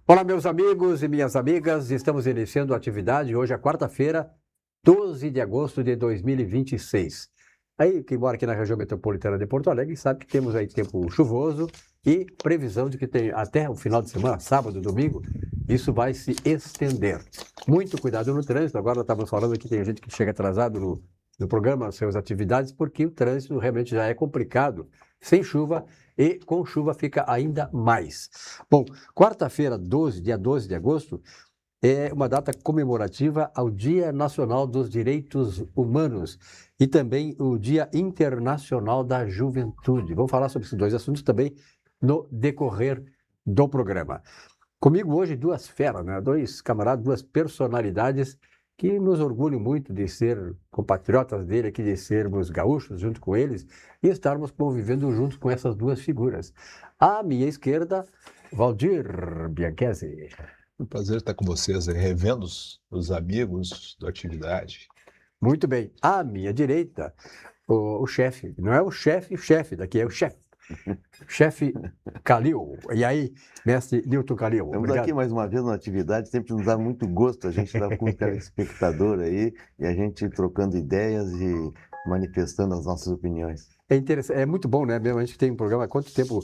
Olá, meus amigos e minhas amigas, estamos iniciando a atividade hoje é quarta-feira, 12 de agosto de 2026. Aí, quem mora aqui na região metropolitana de Porto Alegre sabe que temos aí tempo chuvoso e previsão de que tem até o final de semana, sábado, domingo, isso vai se estender. Muito cuidado no trânsito. Agora estamos falando que tem gente que chega atrasado no programa, suas atividades, porque o trânsito realmente já é complicado, sem chuva, e com chuva fica ainda mais. Bom, quarta-feira, dia 12 de agosto, é uma data comemorativa ao Dia Nacional dos Direitos Humanos e também o Dia Internacional da Juventude. Vamos falar sobre esses dois assuntos também no decorrer do programa. Comigo hoje duas feras, né? Dois camaradas, duas personalidades que nos orgulham muito de ser compatriotas dele aqui, de sermos gaúchos junto com eles e estarmos convivendo juntos com essas duas figuras. À minha esquerda, Valdir Bianchesi. Um prazer estar com vocês, revendo os amigos da atividade. Muito bem. À minha direita, o chefe. Não é o chefe daqui, é o chefe. Chefe Calil. E aí, mestre Newton Calil. Estamos Obrigado. aqui mais uma vez na atividade, sempre nos dá muito gosto a gente estar com o telespectador aí e a gente trocando ideias e manifestando as nossas opiniões. É interessante, é muito bom, né? Mesmo a gente tem um programa, há quanto tempo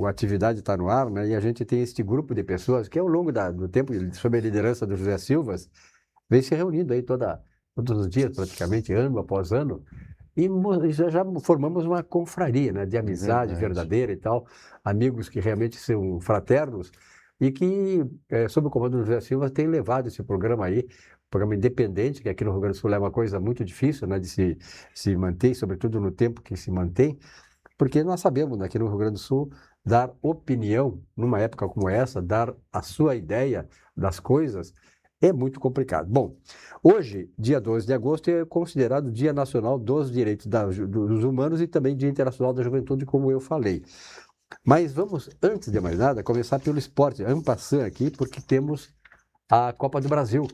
a atividade está no ar, né? E a gente tem este grupo de pessoas que ao longo do tempo, sob a liderança do José Silvas, vem se reunindo aí todos os dias, praticamente, ano após ano, e já formamos uma confraria, né? De amizade verdadeira e tal, amigos que realmente são fraternos e que, sob o comando do José Silva, tem levado esse programa aí, programa independente, que aqui no Rio Grande do Sul é uma coisa muito difícil, né, de se manter, sobretudo no tempo que se mantém, porque nós sabemos, né, aqui no Rio Grande do Sul, dar opinião numa época como essa, dar a sua ideia das coisas, é muito complicado. Bom, hoje, dia 12 de agosto, é considerado Dia Nacional dos Direitos dos Humanos e também Dia Internacional da Juventude, como eu falei. Mas vamos, antes de mais nada, começar pelo esporte, en passant aqui, porque temos a Copa do Brasil.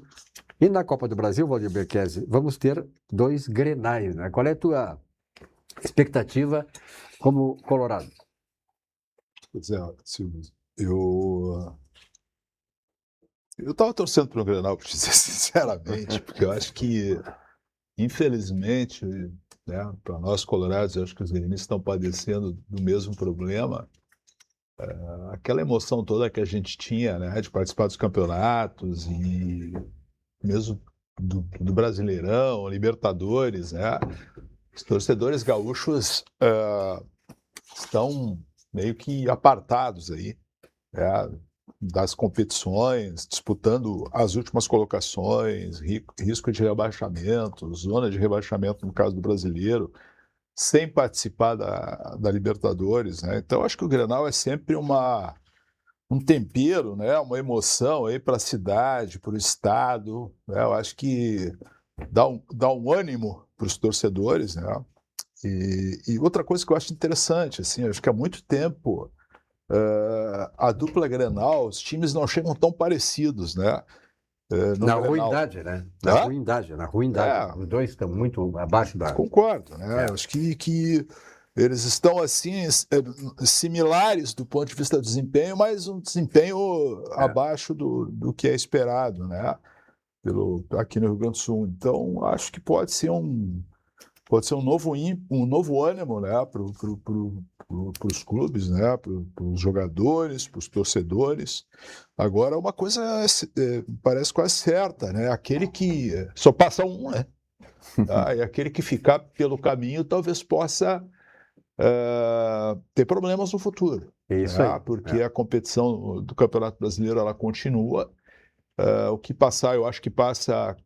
E na Copa do Brasil, Valdir Bianchesi, vamos ter dois grenais, né? Qual é a tua expectativa como colorado? Pois é, Silvio, eu estava torcendo para o Grenal, para dizer sinceramente, porque eu acho que, infelizmente, né, para nós colorados, eu acho que os gremistas estão padecendo do mesmo problema. Aquela emoção toda que a gente tinha, né, de participar dos campeonatos e mesmo do Brasileirão, Libertadores, né? Os torcedores gaúchos estão meio que apartados aí, né, das competições, disputando as últimas colocações, risco de rebaixamento, zona de rebaixamento no caso do Brasileiro, sem participar da Libertadores, né? Então acho que o Grenal é sempre um tempero, né? Uma emoção aí para a cidade, para o estado, né? Eu acho que dá um ânimo para os torcedores, né? E outra coisa que eu acho interessante, assim, acho que há muito tempo a dupla Grenal, os times não chegam tão parecidos, né? Na ruindade, né? Na ruindade. Os dois estão muito abaixo da... Concordo, né? Acho que eles estão, assim, similares do ponto de vista do desempenho, mas um desempenho abaixo do que é esperado, né? Aqui no Rio Grande do Sul. Então, acho que pode ser um novo ânimo, né, para os clubes, né, para os jogadores, para os torcedores. Agora, uma coisa parece quase certa, né? Aquele que só passa um, né? E aquele que ficar pelo caminho talvez possa ter problemas no futuro. Isso aí. Porque a competição do Campeonato Brasileiro ela continua. O que passar, eu acho que passa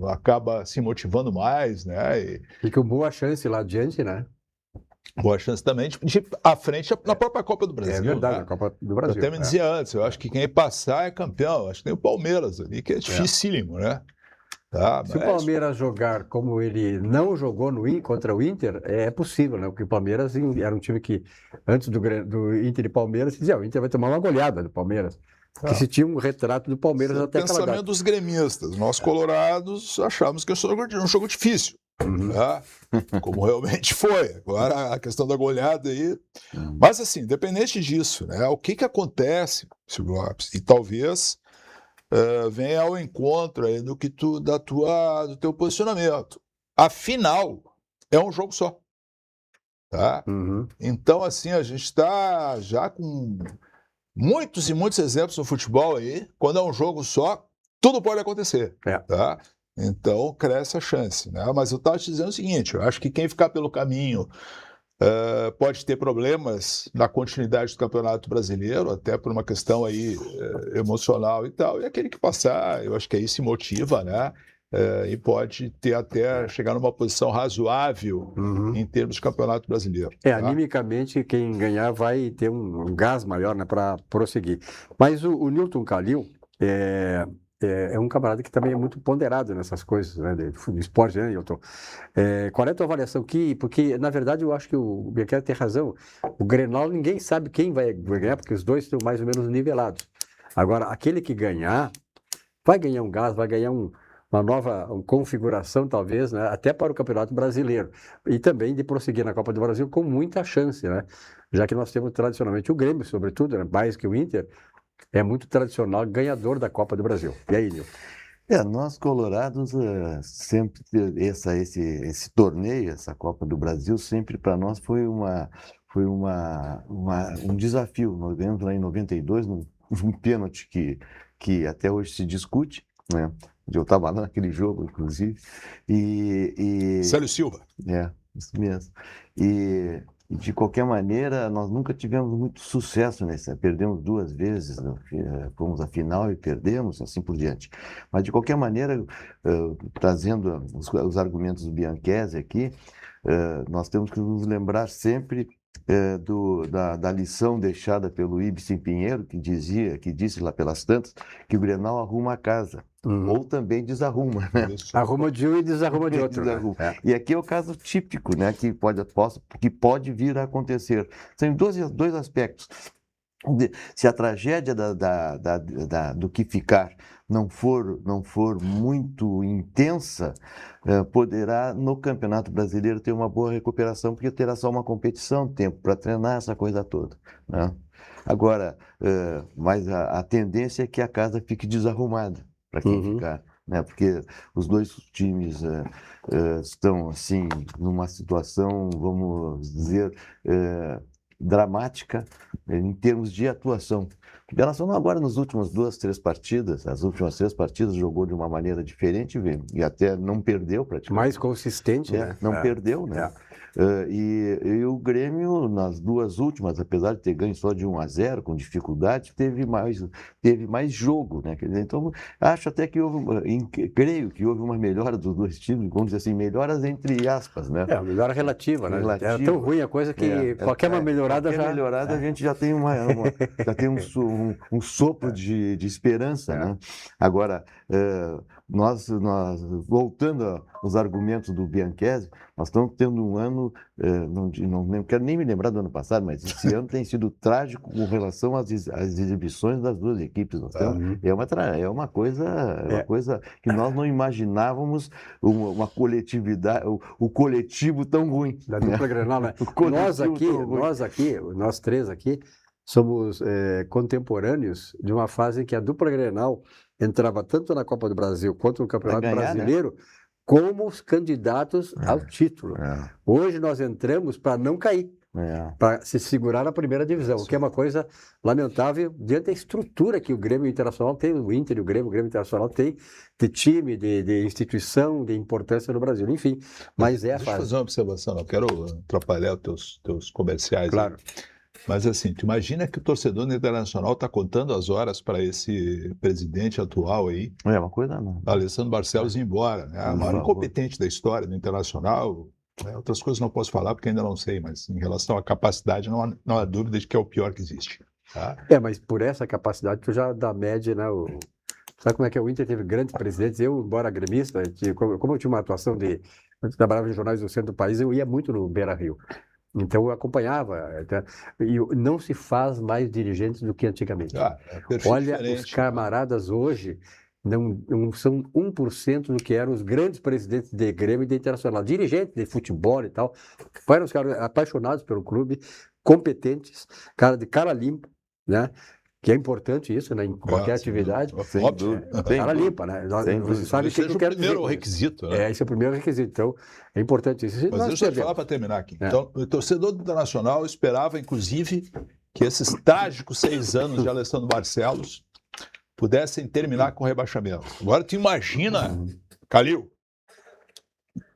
acaba se motivando mais, né? E com boa chance lá adiante, né? Boa chance também de ir à frente na própria Copa do Brasil. É verdade, né? na Copa do Brasil. Eu até me dizia antes, eu acho que quem passar é campeão. Acho que tem o Palmeiras ali, que é dificílimo, né? Se o Palmeiras jogar como ele não jogou contra o Inter, é possível, né? Porque o Palmeiras era um time que, antes do Inter e Palmeiras, se dizia, o Inter vai tomar uma goleada do Palmeiras. que se tinha um retrato do Palmeiras Esse é o até aquela pensamento data. dos gremistas. Nós, colorados, achávamos que um jogo difícil. Uhum. Tá? Como realmente foi. Agora, a questão da goleada aí. Uhum. Mas, assim, independente disso, né? O que acontece, Silvio Lopes? E talvez venha ao encontro aí do teu posicionamento. Afinal, é um jogo só. Tá? Uhum. Então, assim, a gente está já com muitos e muitos exemplos no futebol aí. Quando é um jogo só, tudo pode acontecer. É. Tá? Então, cresce a chance. Né? Mas eu estava te dizendo o seguinte, eu acho que quem ficar pelo caminho pode ter problemas na continuidade do Campeonato Brasileiro, até por uma questão aí emocional e tal. E aquele que passar, eu acho que aí se motiva, né? E pode ter até chegar numa posição razoável Uhum. em termos de Campeonato Brasileiro. Tá? Animicamente, quem ganhar vai ter um gás maior, né, para prosseguir. Mas o Newton Calil é um camarada que também é muito ponderado nessas coisas, né, de esporte, né, Newton? Qual é a tua avaliação aqui? Porque, na verdade, eu acho que o Bianchini tem razão. O Grenal, ninguém sabe quem vai ganhar, porque os dois estão mais ou menos nivelados. Agora, aquele que ganhar, vai ganhar um gás, vai ganhar uma nova configuração, talvez, né, até para o Campeonato Brasileiro. E também de prosseguir na Copa do Brasil com muita chance, né? Já que nós temos tradicionalmente o Grêmio, sobretudo, né, mais que o Inter, é muito tradicional ganhador da Copa do Brasil. E aí, Nilton? Nós colorados, sempre esse torneio, essa Copa do Brasil, sempre para nós foi um desafio. Nós ganhamos lá em 92, um pênalti que até hoje se discute, né? Eu estava lá naquele jogo, inclusive. Célio Silva. Isso mesmo. E de qualquer maneira, nós nunca tivemos muito sucesso nesse. Perdemos 2 vezes, né? Fomos à final e perdemos, assim por diante. Mas, de qualquer maneira, trazendo os argumentos do Bianchini aqui, nós temos que nos lembrar sempre da lição deixada pelo Ibsen Pinheiro, que disse lá pelas tantas, que o Grenal arruma a casa. Uhum. Ou também desarruma, né? Arruma de um e desarruma de outro. Desarruma. Né? E aqui é o caso típico, né? Que pode vir a acontecer. São dois aspectos. Se a tragédia do que ficar não for muito intensa, poderá no Campeonato Brasileiro ter uma boa recuperação, porque terá só uma competição, tempo para treinar, essa coisa toda, né? Agora, mas a tendência é que a casa fique desarrumada para quem ficar, né? Porque os dois times estão assim numa situação, vamos dizer, dramática em termos de atuação. O Internacional agora nas últimas 2, 3 partidas, as últimas 3 partidas jogou de uma maneira diferente e até não perdeu praticamente. Mais consistente, né? Não perdeu, né? E o Grêmio, nas 2 últimas, apesar de ter ganho só de 1-0, com dificuldade, teve mais jogo, né? Quer dizer, então, acho até que creio que houve uma melhora dos 2 times, vamos dizer assim, melhoras entre aspas, né? Uma melhora relativa, né? Era tão ruim a coisa que qualquer melhorada a gente já tem já tem um sopro de esperança, né? Agora, nós voltando aos argumentos do Bianchini, nós estamos tendo um ano, não quero nem me lembrar do ano passado, mas esse ano tem sido trágico com relação às exibições das 2 equipes. É uma coisa que nós não imaginávamos uma coletividade, o coletivo tão ruim. Da dupla Grenal, né? Nós 3 aqui, somos contemporâneos de uma fase em que a dupla Grenal entrava tanto na Copa do Brasil quanto no Campeonato Brasileiro, né? Como os candidatos ao título. Hoje nós entramos para não cair, para se segurar na primeira divisão, o que é uma coisa lamentável diante da estrutura que o Grêmio Internacional tem, o Inter e o Grêmio Internacional tem, de time, de instituição, de importância no Brasil, enfim, mas é a fase. Deixa eu fazer uma observação, não quero atrapalhar os teus comerciais. Claro. Mas assim, tu imagina que o torcedor do Internacional está contando as horas para esse presidente atual aí. É uma coisa não. Alessandro Barcelos ir embora, né? O maior incompetente da história do Internacional. Outras coisas não posso falar porque ainda não sei, mas em relação à capacidade não há dúvida de que é o pior que existe. Tá? Mas por essa capacidade tu já dá média, né? Sabe como é que o Inter teve grandes presidentes? Eu, embora gremista, como eu tinha uma atuação eu trabalhava em jornais do centro do país, eu ia muito no Beira-Rio. Então eu acompanhava. E não se faz mais dirigentes do que antigamente. É perfil Olha, os diferente, camaradas hoje não são 1% do que eram os grandes presidentes de Grêmio e de Internacional. Dirigentes de futebol e tal. Eram os caras apaixonados pelo clube, competentes, cara de cara limpa, né? Que é importante isso, né? Em qualquer atividade. Sem Óbvio. dúvida. Cara limpa, né? Você sabe o que Esse eu é o quero primeiro dizer. requisito, né? Esse é o primeiro requisito. Então, é importante isso. Mas Nós deixa eu te perdemos. falar para terminar aqui. É. Então, o torcedor do Internacional esperava, inclusive, que esses trágicos 6 anos de Alessandro Barcelos pudessem terminar com rebaixamento. Agora, tu imagina, Calil,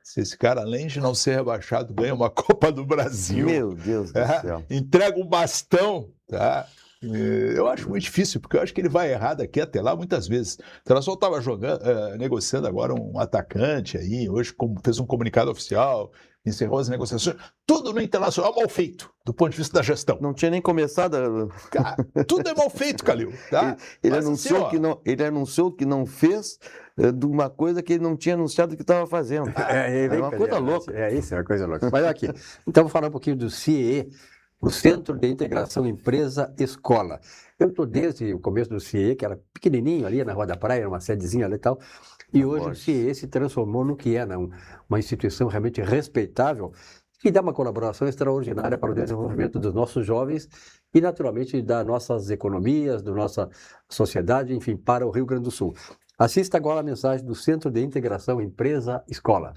se esse cara, além de não ser rebaixado, ganha uma Copa do Brasil, Meu Deus do céu. entrega um bastão, tá? Eu acho muito difícil, porque eu acho que ele vai errar daqui até lá muitas vezes. O Internacional estava negociando agora um atacante aí, hoje fez um comunicado oficial, encerrou as negociações. Tudo no Internacional mal feito, do ponto de vista da gestão. Não tinha nem começado a... Cara, tudo é mal feito, Calil. Tá? Ele Mas, anunciou assim, ó, ele anunciou que não fez de uma coisa que ele não tinha anunciado que estava fazendo. É uma coisa louca. É isso, é uma coisa louca. Mas aqui, então vou falar um pouquinho do CIE, o Centro de Integração Empresa-Escola. Eu estou desde o começo do CIE, que era pequenininho ali na Rua da Praia, era uma sedezinha ali e tal, e hoje o CIE se transformou no que é, né? Uma instituição realmente respeitável, que dá uma colaboração extraordinária para o desenvolvimento dos nossos jovens e, naturalmente, das nossas economias, da nossa sociedade, enfim, para o Rio Grande do Sul. Assista agora a mensagem do Centro de Integração Empresa-Escola.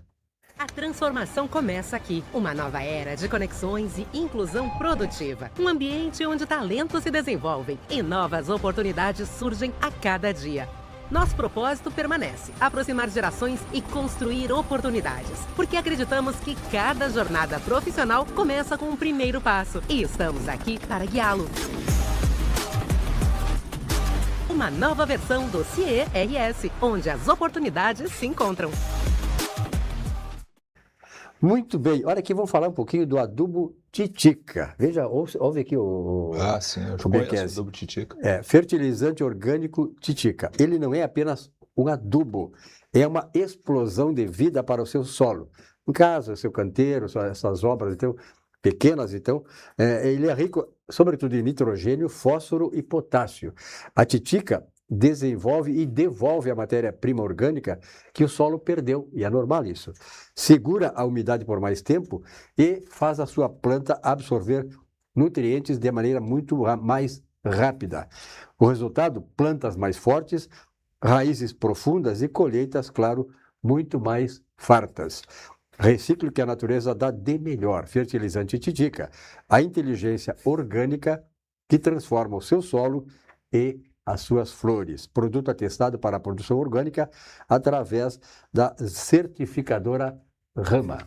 A transformação começa aqui. Uma nova era de conexões e inclusão produtiva. Um ambiente onde talentos se desenvolvem e novas oportunidades surgem a cada dia. Nosso propósito permanece: aproximar gerações e construir oportunidades. Porque acreditamos que cada jornada profissional começa com um primeiro passo. E estamos aqui para guiá-lo. Uma nova versão do CIE-RS, onde as oportunidades se encontram. Muito bem, olha aqui, vamos falar um pouquinho do adubo Titica. Veja, ouve aqui sim, eu o conheço Berquese. o adubo Titica. Fertilizante orgânico Titica. Ele não é apenas um adubo, é uma explosão de vida para o seu solo. No caso, seu canteiro, essas obras então, pequenas, então, ele é rico, sobretudo, em nitrogênio, fósforo e potássio. A Titica desenvolve e devolve a matéria-prima orgânica que o solo perdeu, e é normal isso. Segura a umidade por mais tempo e faz a sua planta absorver nutrientes de maneira muito mais rápida. O resultado, plantas mais fortes, raízes profundas e colheitas, claro, muito mais fartas. Reciclo que a natureza dá de melhor. Fertilizante Titica, a inteligência orgânica que transforma o seu solo e as suas flores. Produto atestado para a produção orgânica através da certificadora Rama.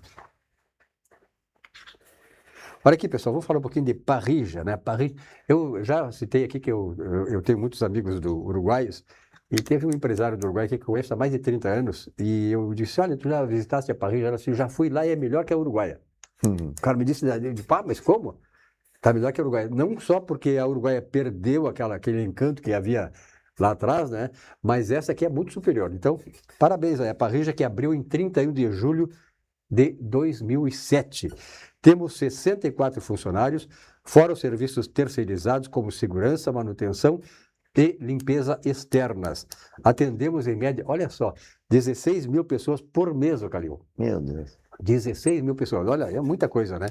Olha aqui, pessoal, vamos falar um pouquinho de parrilla, né? Parrilla, eu já citei aqui que eu tenho muitos amigos uruguaios, e teve um empresário do Uruguai que eu conheço há mais de 30 anos, e eu disse, olha, tu já visitaste a parrilla? Ela disse, já fui lá e é melhor que a Uruguaia. O cara me disse, pá, mas como? Está melhor que a Uruguaia. Não só porque a Uruguaia perdeu aquele encanto que havia lá atrás, né? Mas essa aqui é muito superior. Então, parabéns aí. A parrilla que abriu em 31 de julho de 2007. Temos 64 funcionários, fora os serviços terceirizados como segurança, manutenção e limpeza externas. Atendemos em média, olha só, 16 mil pessoas por mês, Calil. Meu Deus. 16 mil pessoas, olha, é muita coisa, né?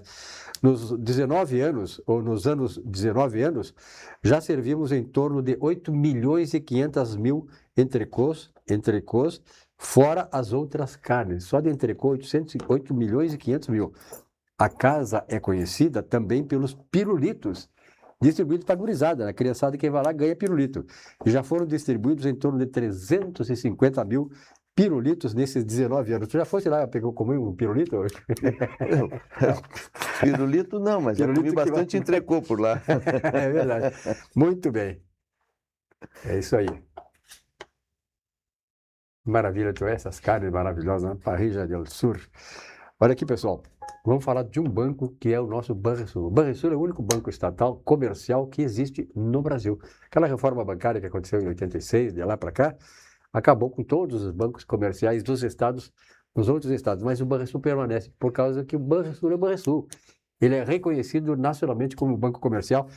Nos 19 anos, ou nos anos 19 anos, já servimos em torno de 8 milhões e 500 mil entrecôs, fora as outras carnes. Só de entrecô, 8 milhões e 500 mil. A casa é conhecida também pelos pirulitos, distribuídos para a gurizada, a criançada que vai lá ganha pirulito. E já foram distribuídos em torno de 350 mil pirulitos nesses 19 anos. Tu já fosse lá, comer um pirulito hoje? Pirulito não, mas já comi bastante entrecô por lá. É verdade. Muito bem. É isso aí. Maravilha, tu essas carnes maravilhosas, né? Parrilla del Sur. Olha aqui, pessoal. Vamos falar de um banco que é o nosso Banrisul. O Banrisul é o único banco estatal comercial que existe no Brasil. Aquela reforma bancária que aconteceu em 86, de lá para cá, acabou com todos os bancos comerciais dos estados, nos outros estados, mas o Banrisul permanece, por causa que o Banrisul é o Banrisul. ele é reconhecido nacionalmente como o banco comercial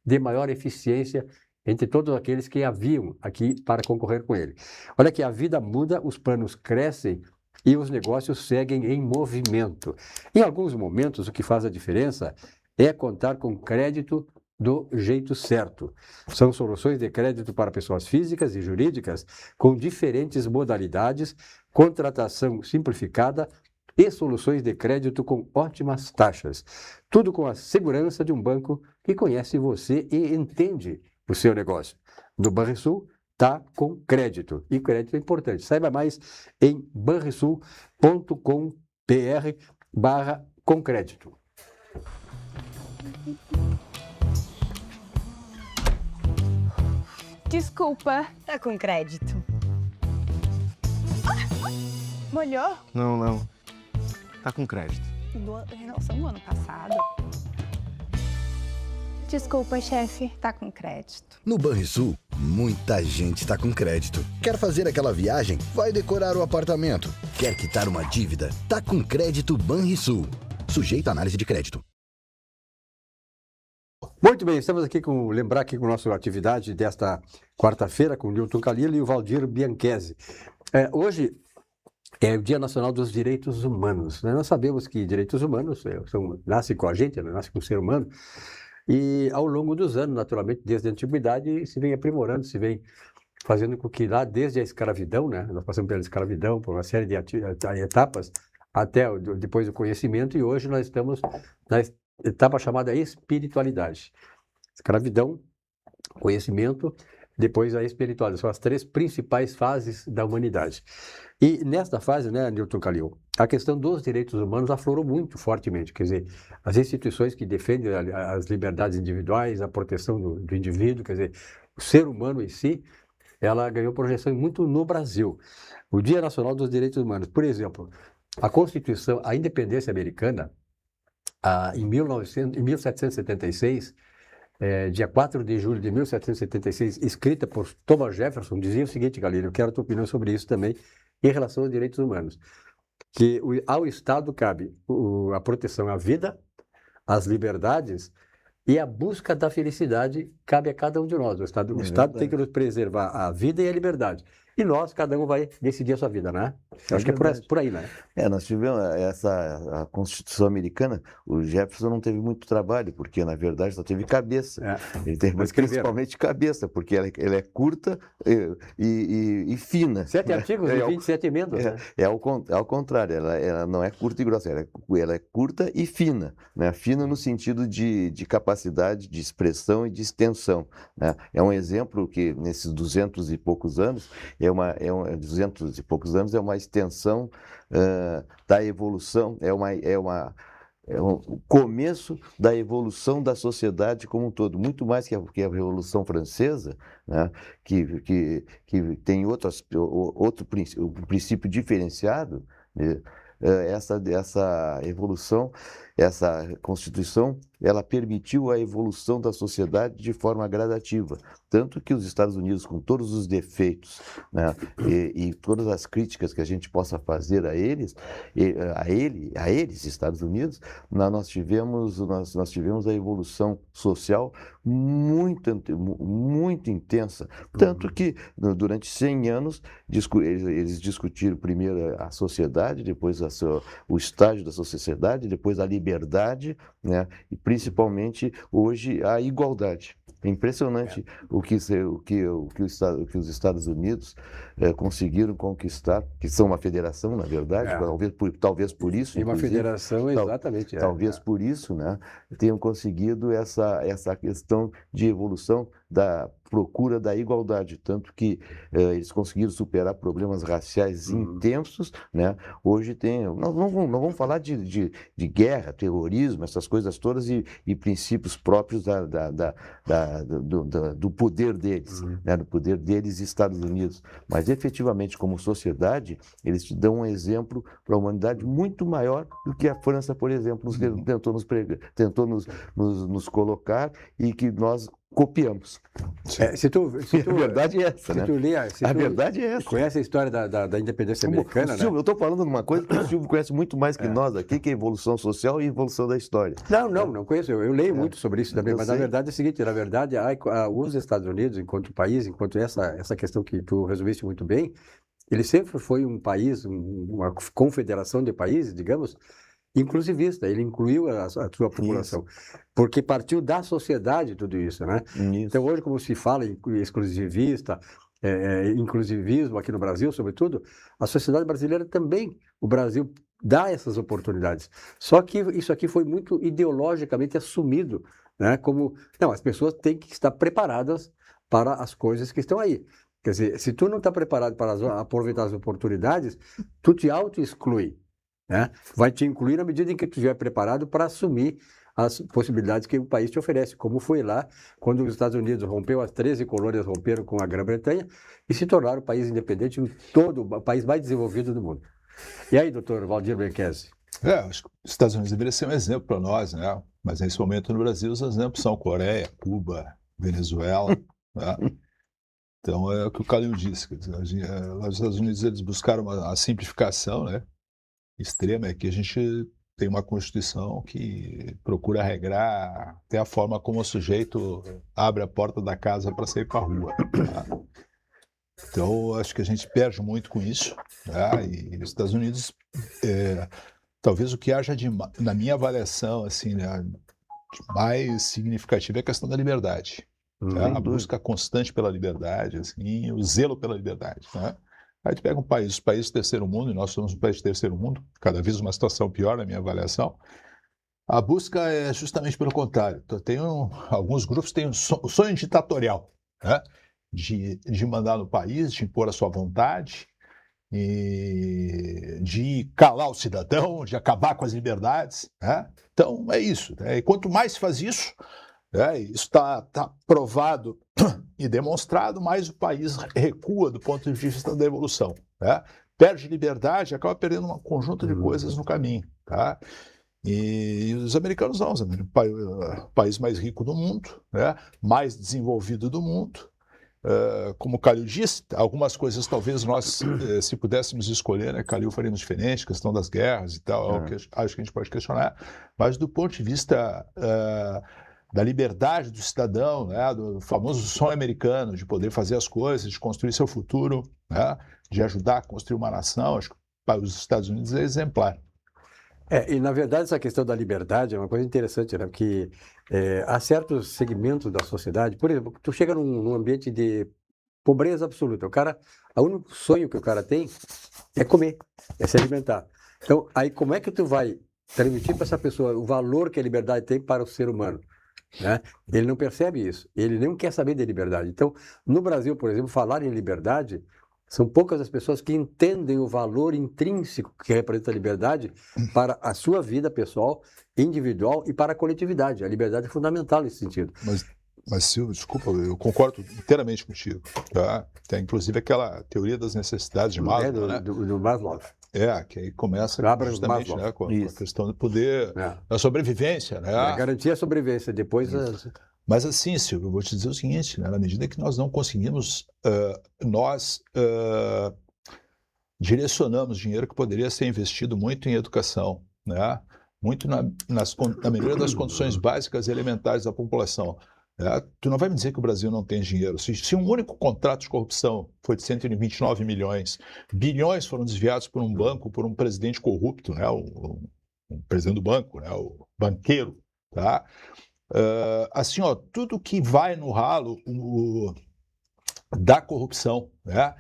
de maior eficiência entre todos aqueles que haviam aqui para concorrer com ele. Olha que a vida muda, os planos crescem e os negócios seguem em movimento. Em alguns momentos, o que faz a diferença é contar com crédito do jeito certo. São soluções de crédito para pessoas físicas e jurídicas com diferentes modalidades, contratação simplificada e soluções de crédito com ótimas taxas. Tudo com a segurança de um banco que conhece você e entende o seu negócio. No Banrisul, tá com crédito. E crédito é importante. Saiba mais em banrisul.com.br/comcrédito. Desculpa. Tá com crédito. Molhou? Não. Tá com crédito. Renovação do ano passado. Desculpa, chefe. Tá com crédito. No Banrisul, muita gente está com crédito. Quer fazer aquela viagem? Vai decorar o apartamento. Quer quitar uma dívida? Tá com crédito Banrisul. Sujeito à análise de crédito. Muito bem, estamos aqui lembrar aqui com a nossa atividade desta quarta-feira com o Newton Calil e o Valdir Bianchesi. Hoje é o Dia Nacional dos Direitos Humanos, né? Nós sabemos que direitos humanos nascem com a gente, né? Nascem com o ser humano. E ao longo dos anos, naturalmente, desde a antiguidade, se vem aprimorando, se vem fazendo com que lá, desde a escravidão, né? Nós passamos pela escravidão, por uma série de etapas, até depois do conhecimento, e hoje nós estamos na etapa chamada espiritualidade. Escravidão, conhecimento, depois a espiritualidade. São as três principais fases da humanidade. E nesta fase, né, Newton Calil, a questão dos direitos humanos aflorou muito fortemente. Quer dizer, as instituições que defendem as liberdades individuais, a proteção do indivíduo, quer dizer, o ser humano em si, ela ganhou projeção muito no Brasil. O Dia Nacional dos Direitos Humanos, por exemplo, a Constituição, a independência americana, em 1776, dia 4 de julho de 1776, escrita por Thomas Jefferson, dizia o seguinte, galera, eu quero a tua opinião sobre isso também, em relação aos direitos humanos, que ao Estado cabe a proteção à vida, às liberdades e a busca da felicidade cabe a cada um de nós. O Estado tem que nos preservar a vida e a liberdade. E nós, cada um vai decidir a sua vida, né? Eu acho que é por aí, né? Nós tivemos a Constituição americana, o Jefferson não teve muito trabalho, porque, na verdade, só teve cabeça. Ele teve principalmente cabeça, porque ela é curta e fina. 7 artigos e 27 emendas. Ao contrário, ela não é curta e grossa, ela é curta e fina, né? Fina no sentido de capacidade de expressão e de extensão, né? É um exemplo que, nesses 200 e poucos anos, 200 e poucos anos é uma extensão da evolução, é um começo da evolução da sociedade como um todo, muito mais que a Revolução Francesa, né, que tem outro princípio diferenciado, né, essa evolução, essa Constituição, ela permitiu a evolução da sociedade de forma gradativa, tanto que os Estados Unidos, com todos os defeitos, né, e todas as críticas que a gente possa fazer a eles, Estados Unidos, nós tivemos a evolução social muito intensa, tanto que durante 100 anos eles discutiram primeiro a sociedade, depois o estágio da sociedade, depois a liberdade, né, e principalmente hoje a igualdade. É impressionante o que os Estados Unidos conseguiram conquistar, que são uma federação, na verdade, talvez por isso. E uma federação, exatamente. Talvez por isso, né, tenham conseguido essa questão de evolução da procura da igualdade, tanto que eles conseguiram superar problemas raciais intensos, né? Hoje não vamos falar de guerra, terrorismo, essas coisas todas e princípios próprios do poder deles, né? Do poder deles Estados Unidos, mas efetivamente como sociedade eles te dão um exemplo para a humanidade muito maior do que a França, por exemplo, tentou nos colocar e que nós copiamos. Se tu, A verdade é essa, se né? tu lê, se A tu verdade é essa. conhece a história da independência americana, Silvio, né? eu estou falando de uma coisa que o Silvio conhece muito mais que nós aqui, que é a evolução social e a evolução da história. Não conheço. Eu leio muito sobre isso também, Eu mas sei. na verdade é o seguinte, na verdade, os Estados Unidos, enquanto país, enquanto essa questão que tu resolviste muito bem, ele sempre foi um país, uma confederação de países, digamos, inclusivista. Ele incluiu a sua população, porque partiu da sociedade tudo isso, né? Isso. Então hoje, como se fala em exclusivista, inclusivismo aqui no Brasil, sobretudo, a sociedade brasileira também, o Brasil dá essas oportunidades. Só que isso aqui foi muito ideologicamente assumido, né? Como, não, as pessoas têm que estar preparadas para as coisas que estão aí. Quer dizer, se tu não está preparado para aproveitar as oportunidades, tu te auto-exclui, né? Vai te incluir na medida em que tu estiver preparado para assumir as possibilidades que o país te oferece, como foi lá quando os Estados Unidos rompeu, as 13 colônias romperam com a Grã-Bretanha e se tornaram o país independente, o país mais desenvolvido do mundo. E aí, doutor Valdir Benquese? Acho que os Estados Unidos deveriam ser um exemplo para nós, né? Mas nesse momento no Brasil os exemplos são Coreia, Cuba, Venezuela, né? Então é o que o Calil disse, quer dizer, lá nos Estados Unidos eles buscaram a simplificação, né, extrema, é que a gente tem uma Constituição que procura regrar até a forma como o sujeito abre a porta da casa para sair para a rua, tá? Então acho que a gente perde muito com isso, né? E os Estados Unidos, talvez o que haja na minha avaliação assim, né, de mais significativo é a questão da liberdade. A busca constante pela liberdade, assim, o zelo pela liberdade, né? Aí tu pega os países do terceiro mundo, e nós somos um país de terceiro mundo, cada vez uma situação pior na minha avaliação. A busca é justamente pelo contrário. Alguns grupos têm o sonho ditatorial, né? De mandar no país, de impor a sua vontade, e de calar o cidadão, de acabar com as liberdades, né? Então é isso, né? E quanto mais se faz isso, isso está provado e demonstrado, mais o país recua do ponto de vista da evolução, né? Perde liberdade, acaba perdendo um conjunto de coisas no caminho, tá? E os americanos não, o país mais rico do mundo, né? Mais desenvolvido do mundo. Como o Calil disse, algumas coisas talvez nós, se pudéssemos escolher, né, Calil faríamos diferente, questão das guerras e tal, acho que a gente pode questionar, mas do ponto de vista da liberdade do cidadão, né, do famoso sonho americano, de poder fazer as coisas, de construir seu futuro, né, de ajudar a construir uma nação, acho que para os Estados Unidos é exemplar. E na verdade essa questão da liberdade é uma coisa interessante, né? Porque há certos segmentos da sociedade, por exemplo, tu chega num ambiente de pobreza absoluta, o único sonho que o cara tem é comer, é se alimentar. Então, aí como é que tu vai transmitir para essa pessoa o valor que a liberdade tem para o ser humano, né? Ele não percebe isso, ele não quer saber de liberdade. Então, no Brasil, por exemplo, falar em liberdade, são poucas as pessoas que entendem o valor intrínseco que representa a liberdade para a sua vida pessoal, individual e para a coletividade. A liberdade é fundamental nesse sentido. Mas Silvio, desculpa, eu concordo inteiramente contigo, tá? Tem inclusive aquela teoria das necessidades de Maslow, né? Do Maslow. Que aí começa justamente, né, com a questão do poder, da sobrevivência, né? Garantir a sobrevivência, depois... Mas assim, Silvio, eu vou te dizer o seguinte, né? Na medida que nós não conseguimos, nós direcionamos dinheiro que poderia ser investido muito em educação, né? Muito na melhoria das condições básicas e elementares da população. Tu não vai me dizer que o Brasil não tem dinheiro. Se um único contrato de corrupção foi de 129 milhões, bilhões foram desviados por um banco, por um presidente corrupto, né? O presidente do banco, né? O banqueiro, tá? Assim, ó, tudo que vai no ralo da corrupção, né?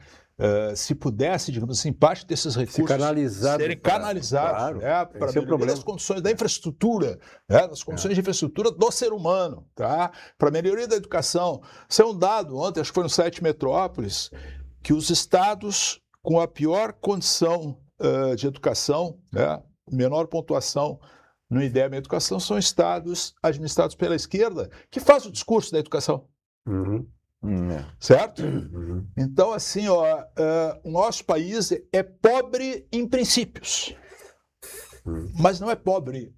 Se pudesse, digamos assim, parte desses recursos serem canalizados, né, para melhoria das condições da infraestrutura, né, das condições de infraestrutura do ser humano, tá? Para melhoria da educação. Isso é um dado, ontem, acho que foi no site Metrópolis, que os estados com a pior condição de educação, né, menor pontuação no IDEB em educação, são estados administrados pela esquerda, que faz o discurso da educação. Certo? Então, assim, ó, o nosso país é pobre em princípios, mas não é pobre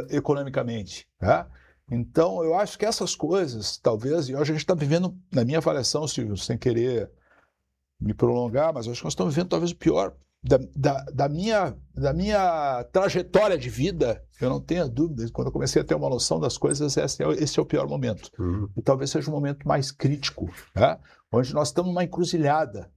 economicamente, tá? Então, eu acho que essas coisas, talvez, e hoje a gente está vivendo, na minha avaliação, Silvio, sem querer me prolongar, mas eu acho que nós estamos vivendo talvez o pior da minha trajetória de vida. Eu não tenho dúvidas, quando eu comecei a ter uma noção das coisas, esse é o pior momento. E talvez seja o momento mais crítico, né? Onde nós estamos numa encruzilhada.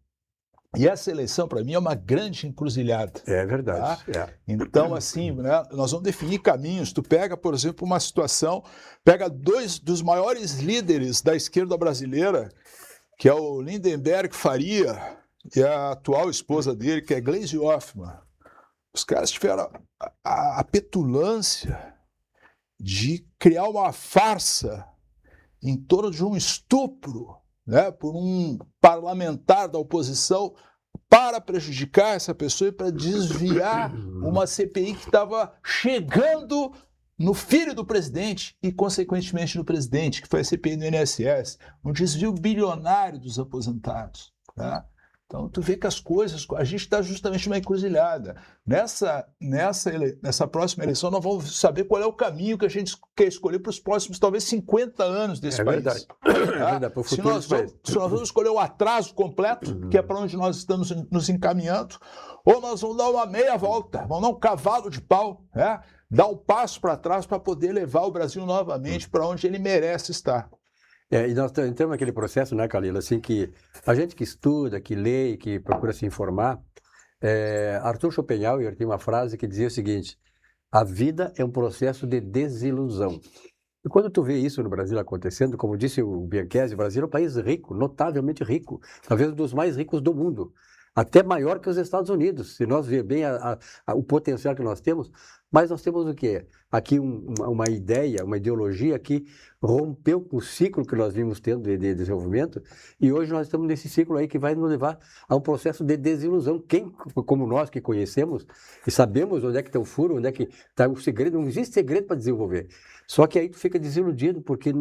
E essa eleição, para mim, é uma grande encruzilhada. É verdade. Tá? Então, assim, né, nós vamos definir caminhos. Tu pega, por exemplo, uma situação, pega dois dos maiores líderes da esquerda brasileira, que é o Lindenberg Faria e a atual esposa dele, que é Gleisi Hoffmann. Os caras tiveram a petulância de criar uma farsa em torno de um estupro, né, por um parlamentar da oposição para prejudicar essa pessoa e para desviar uma CPI que estava chegando no filho do presidente e, consequentemente, no presidente, que foi a CPI do INSS, um desvio bilionário dos aposentados. Tá? Então, tu vê que as coisas, a gente está justamente numa encruzilhada. Nessa próxima eleição, nós vamos saber qual é o caminho que a gente quer escolher para os próximos, talvez, 50 anos desse país. Verdade. Tá? É verdade. Para o futuro se nós vamos escolher o atraso completo, que é para onde nós estamos nos encaminhando, ou nós vamos dar uma meia volta, vamos dar um cavalo de pau, né? Dar um passo para trás para poder levar o Brasil novamente para onde ele merece estar. E nós temos aquele processo, né, Kalila, assim, que a gente que estuda, que lê, que procura se informar, Arthur Schopenhauer tem uma frase que dizia o seguinte: a vida é um processo de desilusão. E quando tu vê isso no Brasil acontecendo, como disse o Bianchesi, o Brasil é um país rico, notavelmente rico, talvez um dos mais ricos do mundo, até maior que os Estados Unidos, se nós ver bem o potencial que nós temos. Mas nós temos o quê? Aqui uma ideia, uma ideologia que rompeu com o ciclo que nós vimos tendo de desenvolvimento, e hoje nós estamos nesse ciclo aí que vai nos levar a um processo de desilusão. Quem, como nós que conhecemos e sabemos onde é que está o furo, onde é que está o segredo, não existe segredo para desenvolver. Só que aí tu fica desiludido porque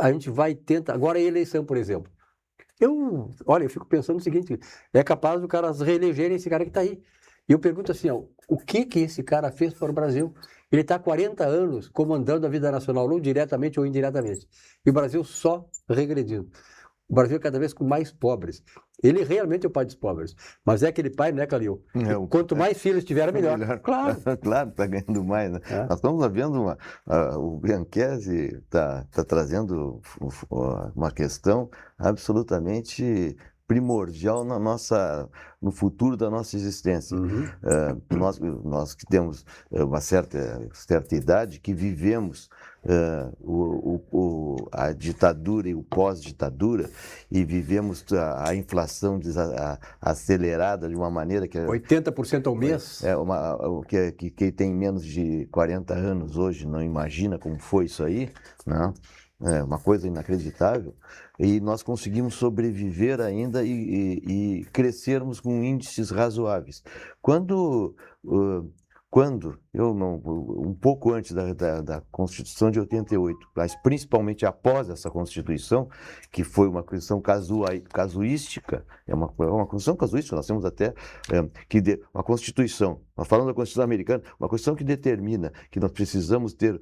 a gente vai tentar. Agora a eleição, por exemplo. Olha, eu fico pensando o seguinte: é capaz do cara reelegerem esse cara que está aí. E eu pergunto assim, o que esse cara fez para o Brasil? Ele está há 40 anos comandando a vida nacional, ou diretamente ou indiretamente. E o Brasil só regredindo. O Brasil é cada vez com mais pobres. Ele realmente é o pai dos pobres. Mas é aquele pai, né, Calil? Quanto mais filhos tiver, melhor. Claro. Claro, está ganhando mais. Né? Nós estamos vendo o Bianchesi está trazendo uma questão absolutamente primordial no futuro da nossa existência. Nós que temos uma certa idade, que vivemos a ditadura e o pós-ditadura, e vivemos a inflação acelerada de uma maneira que... 80% ao mês? Que tem menos de 40 anos hoje não imagina como foi isso aí, né? É uma coisa inacreditável, e nós conseguimos sobreviver ainda e crescermos com índices razoáveis. Quando um pouco antes da Constituição de 88, mas principalmente após essa Constituição, que foi uma Constituição casuística, é uma Constituição casuística, nós temos até uma Constituição, nós falamos da Constituição americana, uma Constituição que determina que nós precisamos ter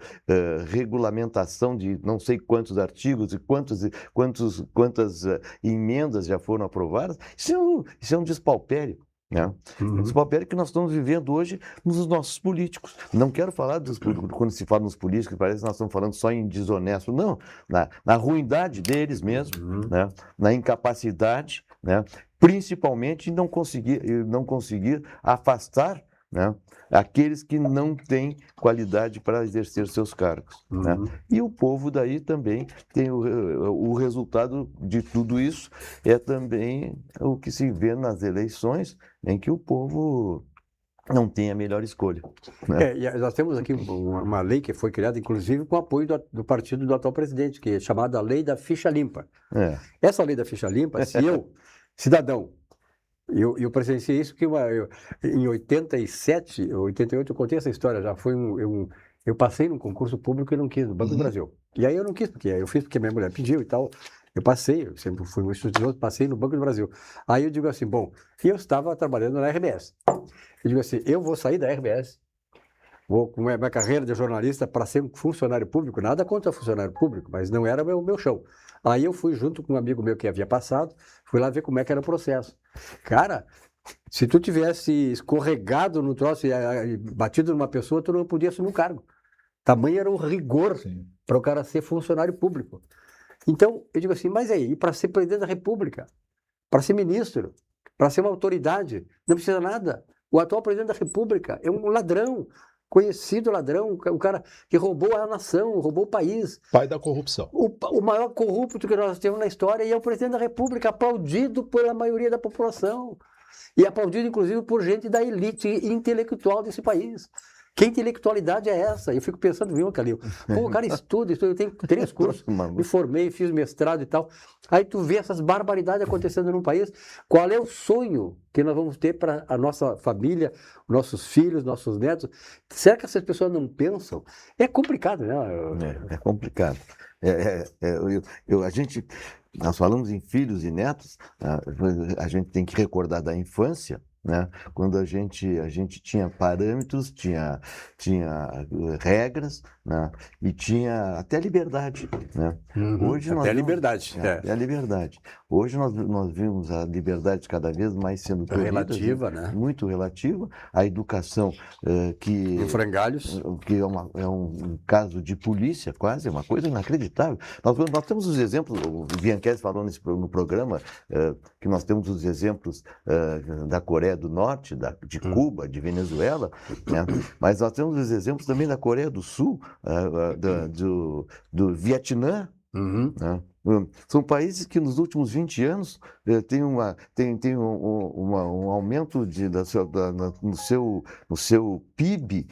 regulamentação de não sei quantos artigos e quantas emendas já foram aprovadas. Isso é um despautério. Né? Esse papel que nós estamos vivendo hoje nos nossos políticos. Não quero falar quando se fala nos políticos, parece que nós estamos falando só em desonesto. Não, na ruindade deles mesmo, né? Na incapacidade, né? Principalmente em não conseguir afastar, né, aqueles que não têm qualidade para exercer seus cargos. Né? E o povo daí também tem o resultado de tudo isso, é também o que se vê nas eleições, em que o povo não tem a melhor escolha. Né? E nós temos aqui uma lei que foi criada, inclusive, com o apoio do partido do atual presidente, que é chamada Lei da Ficha Limpa. Essa Lei da Ficha Limpa, se eu, cidadão, eu presenciei isso porque em 87, 88, eu contei essa história já. Eu passei num concurso público e não quis, no Banco do Brasil. E aí eu não quis, eu fiz porque minha mulher pediu e tal. Eu sempre fui muito estudioso, passei no Banco do Brasil. Aí eu digo assim, bom, eu estava trabalhando na RBS. Eu digo assim, eu vou sair da RBS vou com a minha carreira de jornalista para ser um funcionário público, nada contra funcionário público, mas não era o meu chão. Aí eu fui junto com um amigo meu que havia passado, fui lá ver como é que era o processo. Cara, se tu tivesse escorregado no troço e batido numa pessoa, tu não podia assumir um cargo. Tamanho era o rigor para o cara ser funcionário público. Então, eu digo assim, mas aí, para ser presidente da República, para ser ministro, para ser uma autoridade, não precisa nada. O atual presidente da República é um ladrão, conhecido ladrão, um cara que roubou a nação, roubou o país. Pai da corrupção. O maior corrupto que nós temos na história e é o presidente da República, aplaudido pela maioria da população. E aplaudido, inclusive, por gente da elite intelectual desse país. Que intelectualidade é essa? Eu fico pensando, viu, Calil? Pô, o cara estuda, eu tenho 3 cursos, me formei, fiz mestrado e tal. Aí tu vê essas barbaridades acontecendo num país. Qual é o sonho que nós vamos ter para a nossa família, nossos filhos, nossos netos? Será que essas pessoas não pensam? É complicado, né? É complicado. Nós falamos em filhos e netos, a gente tem que recordar da infância, né? Quando a gente tinha parâmetros, tinha regras, né? E tinha até liberdade, né? Hoje até a liberdade. Até a liberdade. Hoje nós vimos a liberdade cada vez mais sendo relativa, né? Muito relativa. A educação Em frangalhos. que é um caso de polícia quase, é uma coisa inacreditável. Nós temos os exemplos, o Bianchessi falou no programa, que nós temos os exemplos da Coreia do Norte, de Cuba, de Venezuela, né? Mas nós temos os exemplos também da Coreia do Sul, do Vietnã, né? São países que nos últimos 20 anos têm um aumento no seu PIB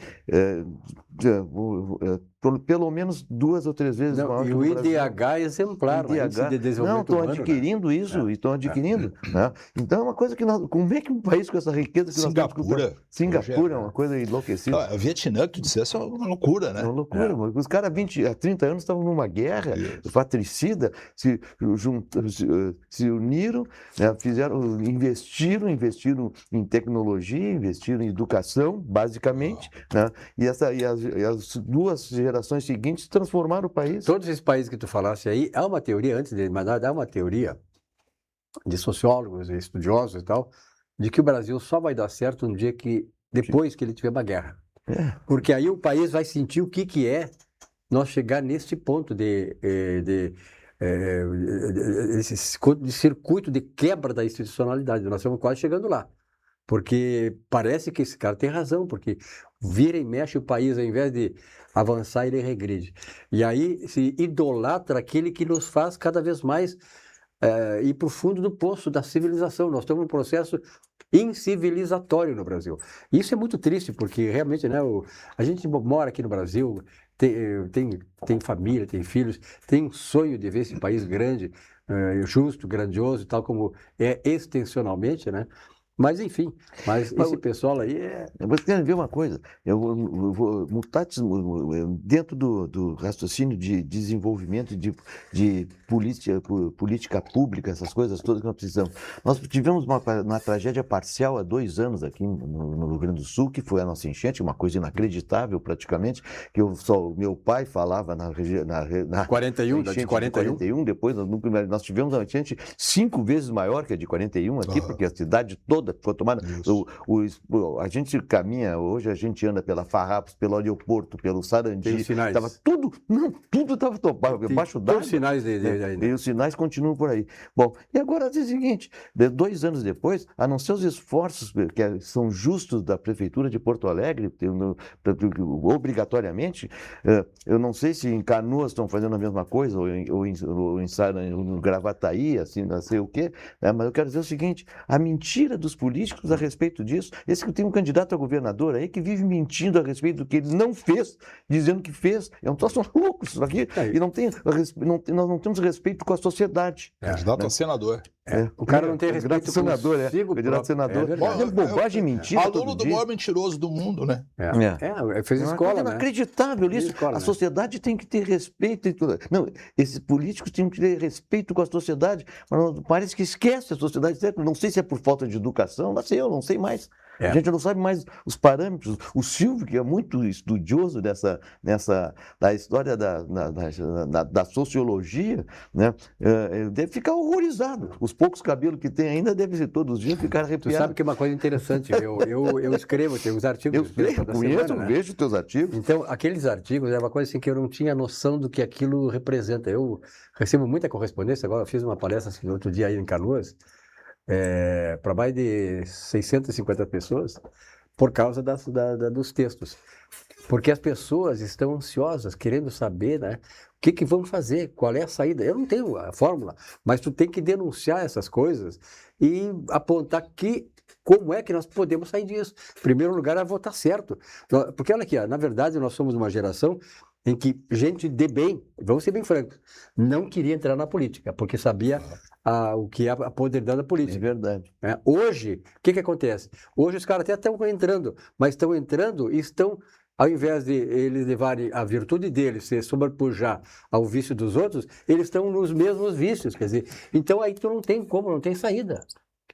pelo menos 2 ou 3 vezes maior que E o o Brasil. IDH é exemplar, o Índice de Desenvolvimento Não, estão Humano, adquirindo isso, e estão adquirindo. Né? Então é uma coisa que como é que um país com essa riqueza que Singapura é uma coisa enlouquecida. O Vietnã, que tu dissesse, é uma loucura, né? É uma loucura, mano. Os caras há 30 anos estavam numa guerra fratricida, se uniram, né? Investiram em tecnologia, investiram em educação, basicamente, né? E as 2 gerações seguintes transformaram o país. Todos esses países que tu falasse aí, há uma teoria, antes de mais nada, há uma teoria de sociólogos, estudiosos e tal, de que o Brasil só vai dar certo um dia depois que ele tiver uma guerra. Porque aí o país vai sentir o que é nós chegar nesse ponto de circuito de quebra da institucionalidade. Nós estamos quase chegando lá. Porque parece que esse cara tem razão, porque vira e mexe o país, ao invés de avançar, ele regride. E aí se idolatra aquele que nos faz cada vez mais ir para o fundo do poço da civilização. Nós estamos num processo incivilizatório no Brasil. Isso é muito triste, porque realmente, né, a gente mora aqui no Brasil, tem família, tem filhos, tem um sonho de ver esse país grande, justo, grandioso, tal como é extensionalmente, né? Mas, enfim, esse pessoal aí Você quer ver uma coisa? Eu vou dentro do raciocínio de desenvolvimento de política pública, essas coisas todas que nós precisamos. Nós tivemos uma tragédia parcial há 2 anos aqui no Rio Grande do Sul, que foi a nossa enchente, uma coisa inacreditável praticamente, que meu pai falava na 41, enchente de 41. Depois nós tivemos uma enchente 5 vezes maior que a de 41 aqui, porque a cidade toda ficou tomada. A gente caminha, hoje a gente anda pela Farrapos, pelo aeroporto, pelo Sarandi. Tem sinais. Tudo estava tomado, embaixo d'água. Os sinais E os sinais continuam por aí. Bom, e agora é o seguinte, 2 anos depois, a não ser os esforços que são justos da Prefeitura de Porto Alegre, obrigatoriamente, eu não sei se em Canoas estão fazendo a mesma coisa, ou em Gravataí, assim, não sei o quê, né? Mas eu quero dizer o seguinte, a mentira dos políticos a respeito disso, esse que tem um candidato a governador aí que vive mentindo a respeito do que ele não fez, dizendo que fez, é um troço louco isso aqui, e nós não temos respeito com a sociedade. Candidato a senador. O cara não tem respeito com senador, consigo senador. É bobagem, mentira. Aluno do maior mentiroso do mundo, né? Fez escola, né? É inacreditável isso. Escola, a né? sociedade tem que ter respeito e tudo. Não, esses políticos têm que ter respeito com a sociedade, mas parece que esquece a sociedade. Não sei se é por falta de educação, não sei mais. A gente não sabe mais os parâmetros. O Silvio, que é muito estudioso da história da sociologia, né? Ele deve ficar horrorizado. Os poucos cabelos que tem ainda devem ser todos os dias ficar Tu arrepiados. sabe que é uma coisa interessante, eu escrevo, tem os artigos. Eu conheço, vejo os teus artigos. Então, aqueles artigos é uma coisa assim que eu não tinha noção do que aquilo representa. Eu recebo muita correspondência, agora eu fiz uma palestra assim, outro dia aí em Canoas, para mais de 650 pessoas, por causa dos textos. Porque as pessoas estão ansiosas, querendo saber, né, o que vão fazer, qual é a saída. Eu não tenho a fórmula, mas tu tem que denunciar essas coisas e apontar como é que nós podemos sair disso. Em primeiro lugar, é votar certo. Porque olha aqui, na verdade, nós somos uma geração em que gente de bem, vamos ser bem francos, não queria entrar na política, porque sabia o que é a podridão da política. É verdade. Hoje, o que acontece? Hoje os caras até estão entrando, mas estão entrando e estão, ao invés de eles levarem a virtude deles se sobrepujar ao vício dos outros, eles estão nos mesmos vícios, quer dizer, então aí tu não tem como, não tem saída.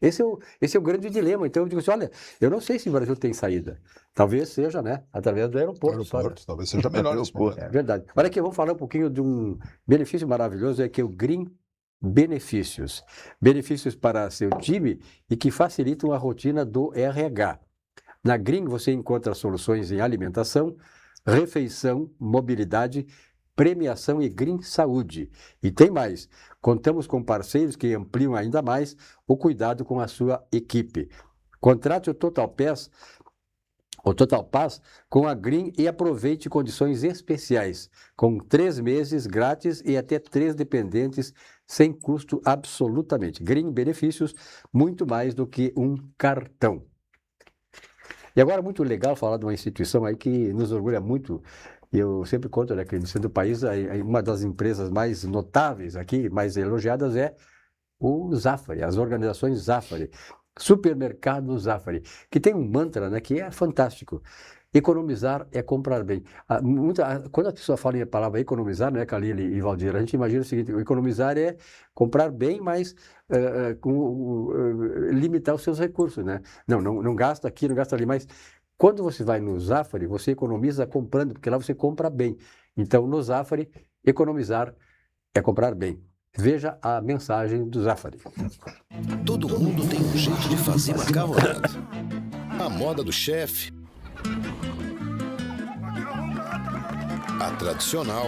Esse é o grande dilema. Então eu digo assim, olha, eu não sei se o Brasil tem saída. Talvez seja, né? Através do aeroporto. Talvez seja melhor nesse momento. É verdade. Olha aqui, vamos falar um pouquinho de um benefício maravilhoso, que é o Green Benefícios. Benefícios para seu time e que facilitam a rotina do RH. Na Green você encontra soluções em alimentação, refeição, mobilidade, premiação e Green Saúde. E tem mais, contamos com parceiros que ampliam ainda mais o cuidado com a sua equipe. Contrate o Total Pass com a Green e aproveite condições especiais, com 3 meses grátis e até 3 dependentes sem custo absolutamente. Green Benefícios, muito mais do que um cartão. E agora, muito legal falar de uma instituição aí que nos orgulha muito. Eu sempre conto, né, que sendo o país, uma das empresas mais notáveis aqui, mais elogiadas é o Zafari, as organizações Zafari. Supermercado Zafari, que tem um mantra, né, que é fantástico. Economizar é comprar bem. Quando a pessoa fala em a palavra economizar, né, Kalil e Valdir, a gente imagina o seguinte: economizar é comprar bem, mas limitar os seus recursos, né? Não gasta aqui, não gasta ali, mas quando você vai no Zafari, você economiza comprando, porque lá você compra bem. Então, no Zafari, economizar é comprar bem. Veja a mensagem do Zafari. Todo mundo tem um jeito de fazer macarronada. A moda do chefe, a tradicional,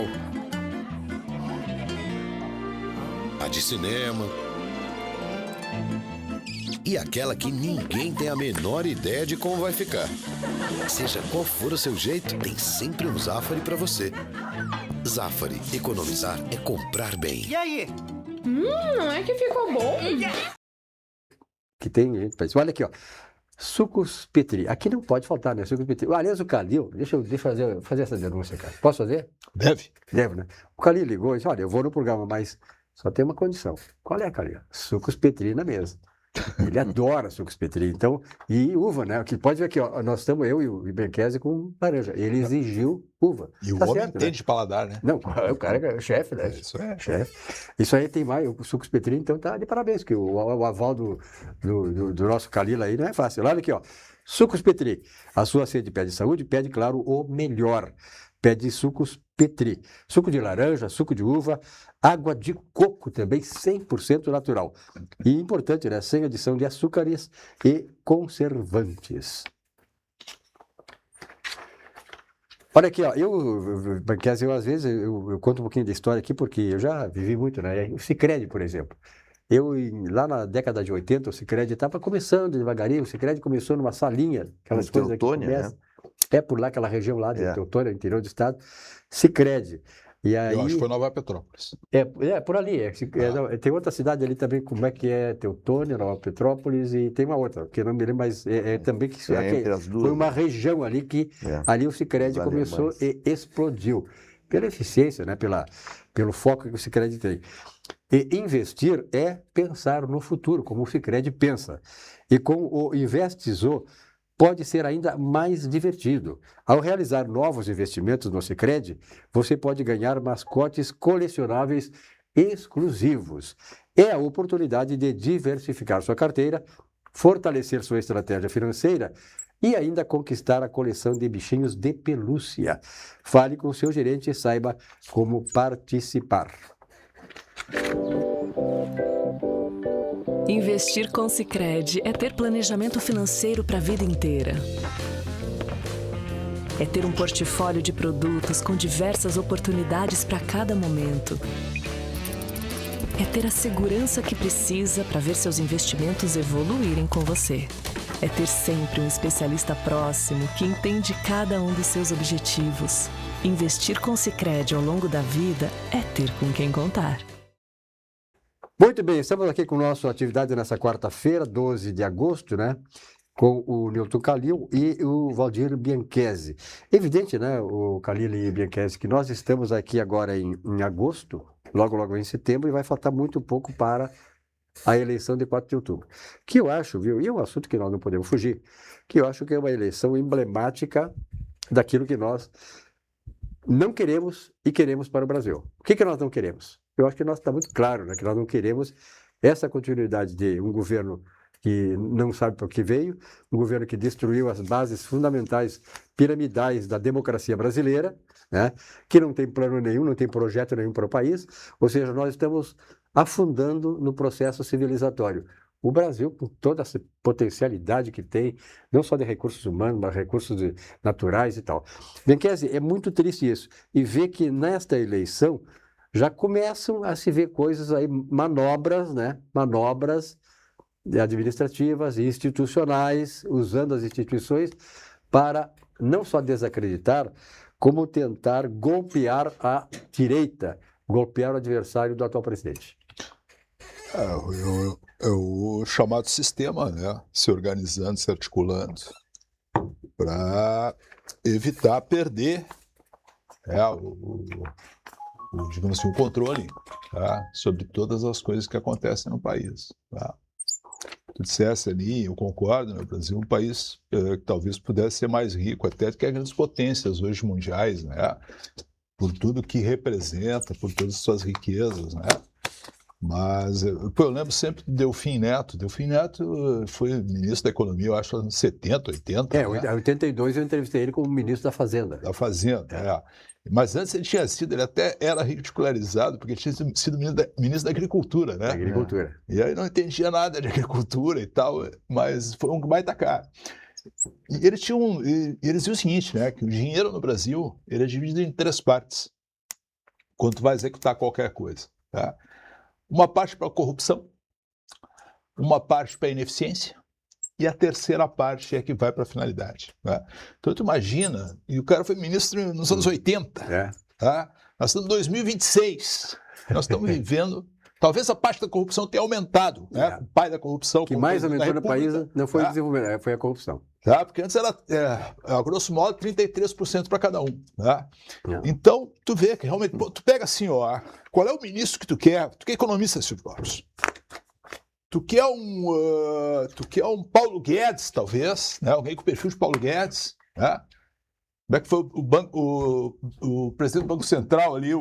a de cinema e aquela que ninguém tem a menor ideia de como vai ficar. Seja qual for o seu jeito, tem sempre um Zafari para você. Zafari, economizar é comprar bem. E aí? Não é que ficou bom? Que tem gente, olha aqui, ó. Sucos Petri. Aqui não pode faltar, né? Sucos Petri. Aliás, o Kalil, deixa eu fazer essa denúncia, cara. Posso fazer? Deve. Deve, né? O Kalil ligou e disse, olha, eu vou no programa, mas só tem uma condição. Qual é, Kalil? Sucos Petri na mesa. Ele adora sucos Petri, então, e uva, né? Que pode ver aqui, ó, nós estamos, eu e o Ibenquese com laranja. Ele exigiu uva. E o Tá homem certo, entende né? de paladar, né? Não, o cara é o chefe, né? Isso é. Chefe. Isso aí tem mais, o sucos Petri, então tá de parabéns, que o aval do nosso Kalil aí não é fácil. Olha aqui, ó. Sucos Petri. A sua sede pede saúde, pede, claro, o melhor. Pede sucos Petri. Suco de laranja, suco de uva, água de coco também, 100% natural. E importante, né? Sem adição de açúcares e conservantes. Olha aqui, ó, eu às vezes eu conto um pouquinho da história aqui, porque eu já vivi muito, né? O Sicredi, por exemplo. Lá na década de 80, o Sicredi estava começando devagarinho, o Sicredi começou numa salinha, aquelas coisas que Teutônia, começam. né? É por lá, aquela região lá de É. Teutônia, interior do estado, Sicredi. E aí, Eu acho que foi Nova Petrópolis. por ali. Não, tem outra cidade ali também, como é que é? Teutônia, Nova Petrópolis, e tem uma outra, que eu não me lembro, mas também que Entre as duas. foi uma região ali que ali o Sicredi Os começou alemães. e explodiu. Pela eficiência, né? Pelo foco que o Sicredi tem. E investir é pensar no futuro, como o Sicredi pensa. E com o Investizor, pode ser ainda mais divertido. Ao realizar novos investimentos no Sicredi, você pode ganhar mascotes colecionáveis exclusivos. É a oportunidade de diversificar sua carteira, fortalecer sua estratégia financeira e ainda conquistar a coleção de bichinhos de pelúcia. Fale com o seu gerente e saiba como participar. Investir com Sicredi é ter planejamento financeiro para a vida inteira. É ter um portfólio de produtos com diversas oportunidades para cada momento. É ter a segurança que precisa para ver seus investimentos evoluírem com você. É ter sempre um especialista próximo que entende cada um dos seus objetivos. Investir com Sicredi ao longo da vida é ter com quem contar. Muito bem, estamos aqui com a nossa atividade nessa quarta-feira, 12 de agosto, né? Com o Nilton Calil e o Valdir Bianchesi. Evidente, né, o Calil e o Bianchesi, que nós estamos aqui agora em agosto, logo em setembro, e vai faltar muito pouco para a eleição de 4 de outubro. Que eu acho, viu, e é um assunto que nós não podemos fugir, que eu acho que é uma eleição emblemática daquilo que nós não queremos e queremos para o Brasil. O que nós não queremos? Eu acho que está muito claro, né, que nós não queremos essa continuidade de um governo que não sabe para o que veio, um governo que destruiu as bases fundamentais, piramidais da democracia brasileira, né, que não tem plano nenhum, não tem projeto nenhum para o país, ou seja, nós estamos afundando no processo civilizatório. O Brasil, com toda essa potencialidade que tem, não só de recursos humanos, mas recursos naturais e tal. Bianchesi, é muito triste isso, e ver que nesta eleição já começam a se ver coisas aí, manobras, né, manobras administrativas e institucionais, usando as instituições para não só desacreditar, como tentar golpear a direita, golpear o adversário do atual presidente. É o chamado sistema, né? Se organizando, se articulando para evitar perder digamos assim, o controle, tá? Sobre todas as coisas que acontecem no país. Tá? Tu dissesse ali, eu concordo, né? O Brasil é um país que talvez pudesse ser mais rico até do que as grandes potências hoje mundiais, né? Por tudo que representa, por todas as suas riquezas, né? Mas eu lembro sempre do Delfim Neto. Delfim Neto foi ministro da Economia, eu acho, nos anos 70, 80. Em 82 eu entrevistei ele como ministro da Fazenda. Da Fazenda, Mas antes ele até era ridicularizado, porque ele tinha sido ministro da Agricultura, né? Agricultura. E aí não entendia nada de agricultura e tal, mas foi um baita cara. E eles diziam o seguinte, né? Que o dinheiro no Brasil ele é dividido em 3 partes, quando tu vai executar qualquer coisa, tá? Uma parte para a corrupção, uma parte para a ineficiência, e a terceira parte é que vai para a finalidade. Né? Então, tu imagina, e o cara foi ministro nos anos 80, tá? Nós estamos em 2026, nós estamos vivendo, talvez a parte da corrupção tenha aumentado, né? O pai da corrupção... que mais aumentou no país não foi o desenvolvimento, foi a corrupção. Tá? Porque antes era, a grosso modo, 33% para cada um. Tá? Então, tu vê que realmente, tu pega assim, ó, qual é o ministro que tu quer economista, Silvio Lopes? Tu quer um Paulo Guedes, talvez, né? Alguém com o perfil de Paulo Guedes, né? Como é que foi o presidente do Banco Central ali,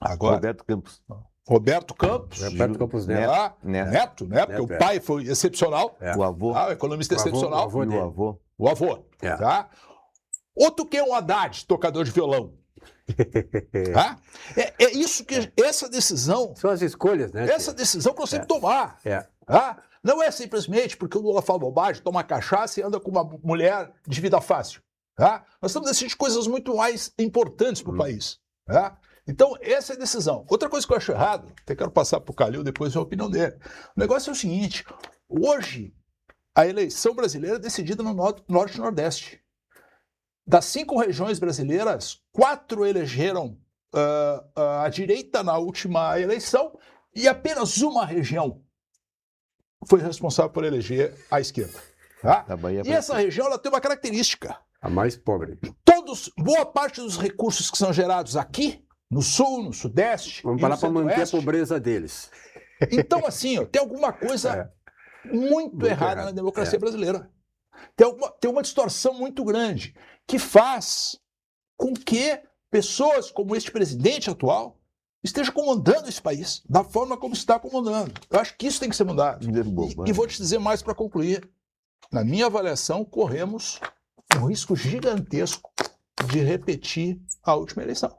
agora? Roberto Campos. Roberto Campos Neto, né? Porque o pai foi excepcional. O avô. O economista excepcional. O avô. Tá? Ou tu quer um Haddad, tocador de violão. Tá? É isso que essa decisão... São as escolhas, né? Essa decisão que nós temos que tomar. Tá? Não é simplesmente porque o Lula fala bobagem, toma cachaça e anda com uma mulher de vida fácil. Tá? Nós estamos decidindo coisas muito mais importantes para o país. Tá? Então, essa é a decisão. Outra coisa que eu acho errado, até quero passar para o Calil depois a opinião dele. O negócio é o seguinte, hoje a eleição brasileira é decidida no Norte e Nordeste. Das 5 regiões brasileiras, 4 elegeram a direita na última eleição e apenas uma região foi responsável por eleger a esquerda. Tá? E essa região ela tem uma característica. A mais pobre. Boa parte dos recursos que são gerados aqui, no Sul, no Sudeste... Vamos parar para manter a pobreza deles. Então, assim, ó, tem alguma coisa muito errada na democracia brasileira. Tem uma distorção muito grande que faz com que pessoas como este presidente atual esteja comandando esse país da forma como está comandando. Eu acho que isso tem que ser mudado. E vou te dizer mais para concluir. Na minha avaliação, corremos um risco gigantesco de repetir a última eleição.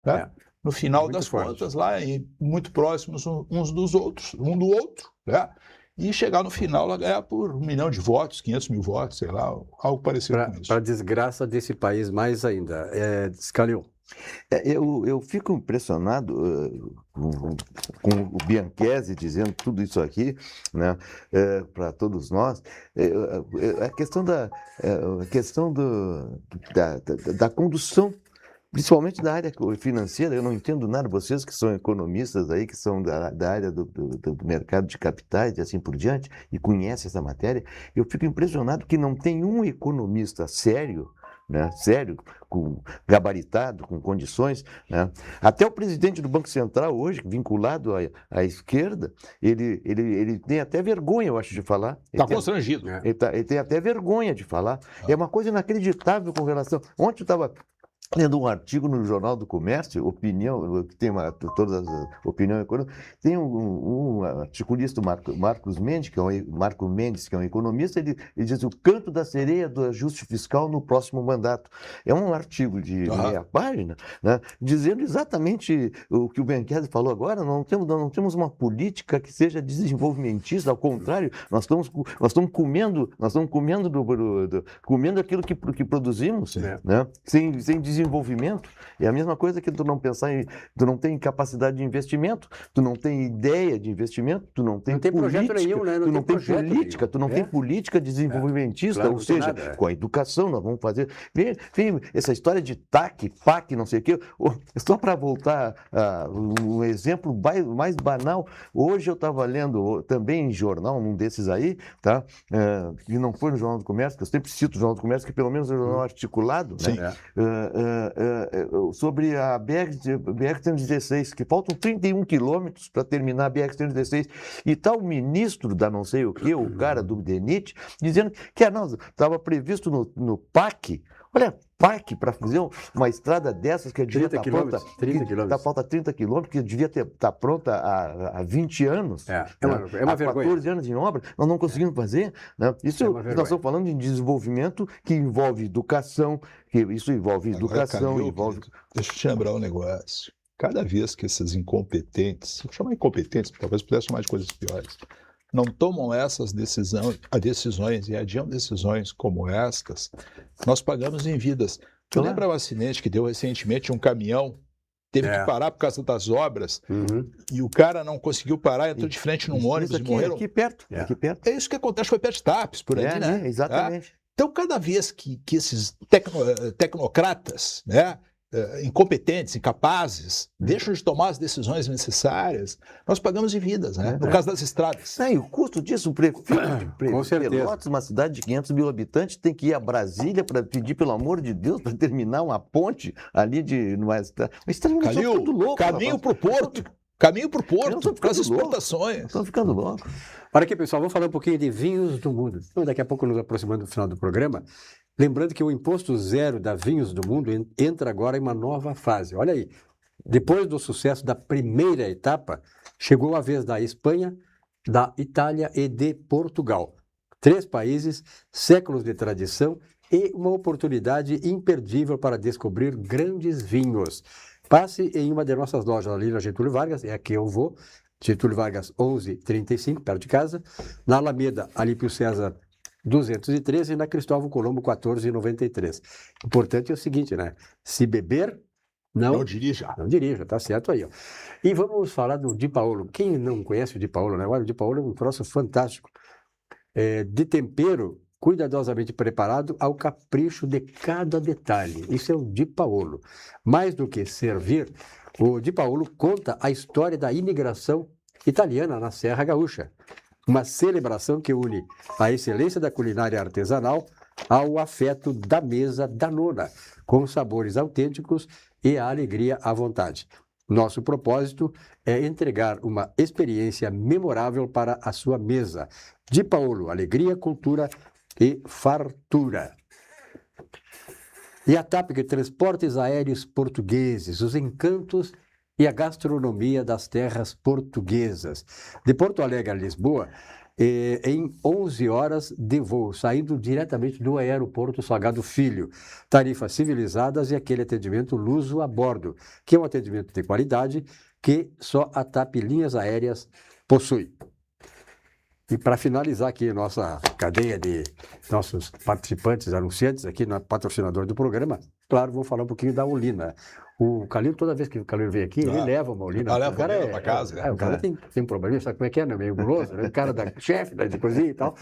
Né? No final das contas, lá muito próximos uns dos outros, um do outro, né? E chegar no final lá ganhar por 1 milhão de votos, 500 mil votos, sei lá, algo parecido com isso. Para a desgraça desse país mais ainda. Scalio. Eu fico impressionado com o Bianchesi dizendo tudo isso aqui, né, para todos nós. A questão da condução, principalmente da área financeira. Eu não entendo nada, vocês que são economistas aí, que são da área do mercado de capitais e assim por diante, e conhecem essa matéria, eu fico impressionado que não tem um economista sério, né, gabaritado, com condições, né? Até o presidente do Banco Central hoje, vinculado à esquerda, ele tem até vergonha, eu acho, de falar. Está constrangido. Ele tem até vergonha de falar. É uma coisa inacreditável com relação... Ontem eu estava lendo um artigo no Jornal do Comércio, Opinião, que tem todas as opiniões econômicas, tem um articulista, Marco Mendes, que é um economista, ele diz o canto da sereia do ajuste fiscal no próximo mandato. É um artigo de meia página, né, dizendo exatamente o que o Bianchesi falou agora. Não temos uma política que seja desenvolvimentista, ao contrário, nós estamos comendo aquilo que produzimos, né, sem desenvolvimento. É a mesma coisa que tu não tem capacidade de investimento, tu não tem ideia de investimento, tu não tem projeto nenhum, né? Tu não tem política, tu não tem política desenvolvimentista, Claro, ou seja, com a educação nós vamos fazer. Vem essa história de TAC, PAC, não sei o quê. Só para voltar a um exemplo mais banal, hoje eu estava lendo também em jornal, num desses aí, tá? E não foi no Jornal do Comércio, que eu sempre cito o Jornal do Comércio, que pelo menos é um jornal articulado, né? Sobre a BR-116, que faltam 31 quilômetros para terminar a BR-116, e está o ministro da não sei o que, o cara do DENIT, dizendo que estava previsto no PAC. Olha, PAC para fazer uma estrada dessas que devia estar pronta. 30 quilômetros. Falta 30 quilômetros, que devia estar pronta há 20 anos. É uma vergonha. 14 anos em obra, nós não conseguimos fazer. Né? Isso nós estamos falando de desenvolvimento que envolve educação, Deixa eu te lembrar um negócio. Cada vez que esses incompetentes, vou chamar incompetentes, porque talvez pudesse chamar de coisas piores, não tomam essas decisões e adiam decisões como estas, nós pagamos em vidas. Tu lembra o acidente que deu recentemente de um caminhão? Teve que parar por causa das obras, e o cara não conseguiu parar, entrou de frente num ônibus e morreram. Aqui perto. É isso que acontece, foi perto de Tapes, por aí, né? Exatamente. Então, cada vez que esses tecnocratas, né, incompetentes, incapazes, deixam de tomar as decisões necessárias, nós pagamos em vidas, né? No caso das estradas. E o custo disso, o prefeito de Pelotas, uma cidade de 500 mil habitantes, tem que ir a Brasília para pedir, pelo amor de Deus, para terminar uma ponte ali numa estrada. Caminho para o porto. Caminho para o porto, para as exportações. Estão ficando loucos. Olha aqui, pessoal, vamos falar um pouquinho de vinhos do mundo. Então, daqui a pouco, nos aproximando do final do programa, lembrando que o imposto zero da Vinhos do Mundo entra agora em uma nova fase. Olha aí, depois do sucesso da primeira etapa, chegou a vez da Espanha, da Itália e de Portugal. 3 países, séculos de tradição e uma oportunidade imperdível para descobrir grandes vinhos. Passe em uma de nossas lojas ali na Getúlio Vargas, é aqui eu vou, Getúlio Vargas 1135, perto de casa, na Alameda, Alípio César 213 e na Cristóvão Colombo 1493. Importante é o seguinte, né? Se beber, não dirija. Não dirija, tá certo aí, ó. E vamos falar do Di Paolo. Quem não conhece o Di Paolo, né? Olha, o Di Paolo é um troço fantástico. De tempero cuidadosamente preparado ao capricho de cada detalhe. Isso é o Di Paolo. Mais do que servir, o Di Paolo conta a história da imigração italiana na Serra Gaúcha. Uma celebração que une a excelência da culinária artesanal ao afeto da mesa da nona, com sabores autênticos e a alegria à vontade. Nosso propósito é entregar uma experiência memorável para a sua mesa. Di Paolo, alegria, cultura e fartura. E a TAP, Transportes Aéreos Portugueses, os encantos e a gastronomia das terras portuguesas. De Porto Alegre a Lisboa, em 11 horas de voo, saindo diretamente do aeroporto Salgado Filho. Tarifas civilizadas e aquele atendimento luso a bordo, que é um atendimento de qualidade que só a TAP Linhas Aéreas possui. E para finalizar aqui a nossa cadeia de nossos participantes, anunciantes aqui, patrocinador do programa, claro, vou falar um pouquinho da Olina. O Calil, toda vez que o Calil vem aqui, ele leva uma Olina. Leva O cara pra casa, né? o cara tem um problema, sabe como é que é, né? Meio guloso, né? O cara da chefe, da de cozinha e tal.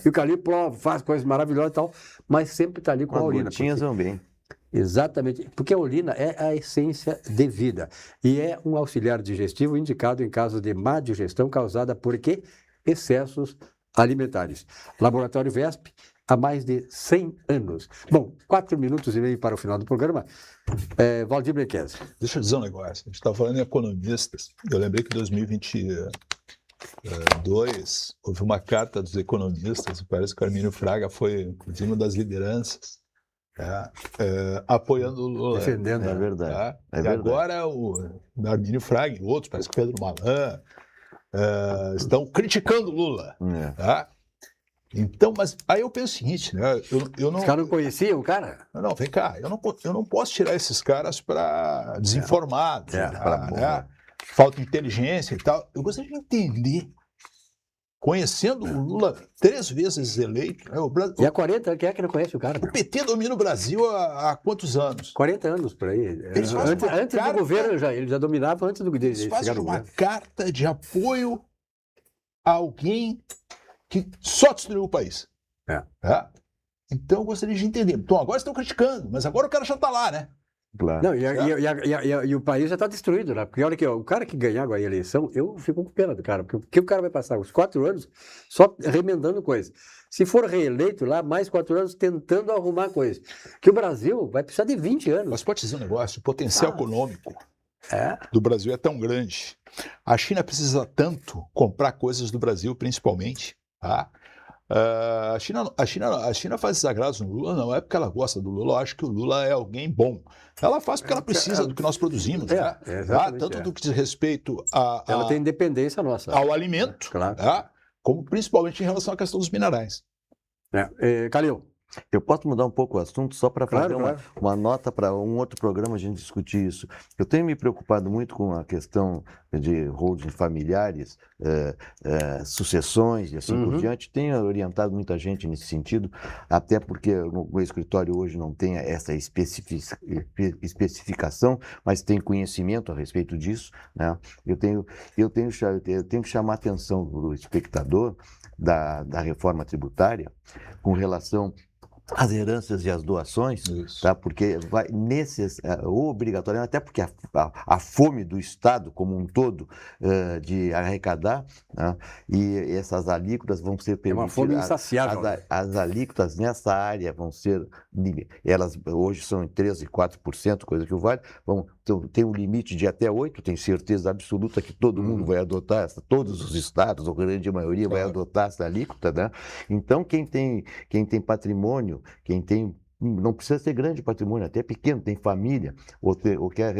E o Calil prova, faz coisas maravilhosas e tal, mas sempre está ali com a Olina. Gotinhas vão bem. Exatamente, porque a Olina é a essência de vida e é um auxiliar digestivo indicado em caso de má digestão causada por quê? Excessos alimentares. Laboratório VESP, há mais de 100 anos. Bom, 4 minutos e meio para o final do programa. Valdir Brequese. Deixa eu dizer um negócio. A gente está falando em economistas. Eu lembrei que em 2022 houve uma carta dos economistas, parece que o Armínio Fraga foi, inclusive, uma das lideranças, apoiando o Lula. Defendendo. É verdade. E agora o Armínio Fraga e outros, parece que Pedro Malan, estão criticando o Lula. Tá? Então, mas aí eu penso o seguinte, né? Eu não, Os caras não conheciam o cara? não, vem cá, eu não posso tirar esses caras para desinformados, né? Falta inteligência e tal. Eu gostaria de entender, conhecendo o Lula 3 vezes eleito, né? E há 40 anos, quem é que não conhece o cara? O PT domina o Brasil há quantos anos? 40 anos, por aí. Eles fazem uma Antes carta- do governo, ele já dominava antes do Eles chegar fazem no uma governo. carta de apoio a alguém que só destruiu o país. Tá? Então eu gostaria de entender. Então agora estão criticando, mas agora o cara já está lá, né? Claro. Não, e o país já está destruído, né? Porque olha aqui, ó, o cara que ganhar agora a eleição, eu fico com pena do cara, porque o que o cara vai passar? Os 4 anos só remendando coisas. Se for reeleito lá, mais 4 anos tentando arrumar coisas. Que o Brasil vai precisar de 20 anos. Mas pode dizer um negócio, o potencial econômico É. do Brasil é tão grande. A China precisa tanto comprar coisas do Brasil, principalmente. Tá? A China faz esses agrados no Lula, não é porque ela gosta do Lula, eu acho que o Lula é alguém bom. Ela faz porque ela precisa do que nós produzimos, né? Tanto do que diz respeito Ela tem independência nossa. ao alimento, Claro. tá? Como principalmente em relação à questão dos minerais. Calil. Eu posso mudar um pouco o assunto só para fazer Claro. uma nota para um outro programa a gente discutir isso. Eu tenho me preocupado muito com a questão de holding familiares, sucessões e assim por diante. Tenho orientado muita gente nesse sentido, até porque o meu escritório hoje não tem essa especificação, mas tem conhecimento a respeito disso, né? Eu tenho que chamar a atenção do espectador da reforma tributária com relação às heranças e às doações, tá? Porque vai obrigatoriamente, até porque a fome do Estado como um todo de arrecadar, né? E essas alíquotas vão ser permitidas. É uma fome insaciável. As alíquotas nessa área vão ser, elas hoje são em 13% e 4%, coisa que vale, tem um limite de até 8%, tenho certeza absoluta que todo mundo vai adotar, todos os estados, ou a grande maioria vai adotar essa alíquota, né? Então, quem tem patrimônio, quem tem, não precisa ser grande patrimônio, até pequeno, tem família, ou quer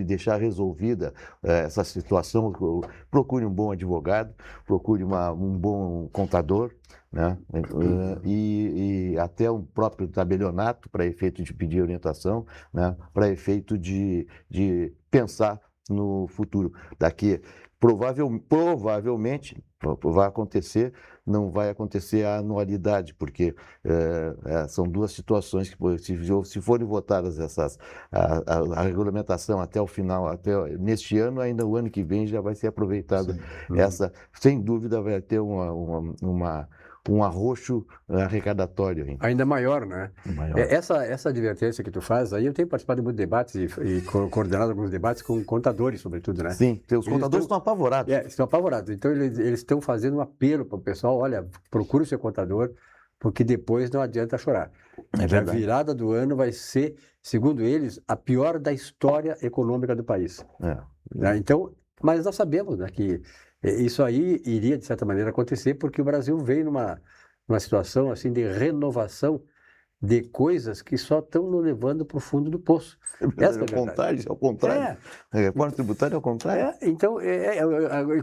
deixar resolvida essa situação, procure um bom advogado, procure um bom contador, né? E até um próprio tabelionato para efeito de pedir orientação, né? Para efeito de pensar no futuro. Daqui, provavelmente, vai acontecer, não vai acontecer a anualidade, porque são 2 situações que, se forem votadas a regulamentação até o final, neste ano, ainda o ano que vem já vai ser aproveitada. Essa, sem dúvida, vai ter um arroxo arrecadatório. Ainda maior, né? Maior. Essa advertência que tu faz, aí eu tenho participado de muitos debates e coordenado alguns debates com contadores, sobretudo, né? Sim, os contadores estão apavorados. Estão apavorados. Então, eles estão fazendo um apelo para o pessoal, olha, procure o seu contador, porque depois não adianta chorar. É A verdade. virada do ano vai ser, segundo eles, a pior da história econômica do país. Né? Então, mas nós sabemos, né, que isso aí iria, de certa maneira, acontecer, porque o Brasil veio numa situação assim de renovação de coisas que só estão nos levando para o fundo do poço. Essa é a verdade. Ao contrário. A reforma tributária é ao contrário. Então,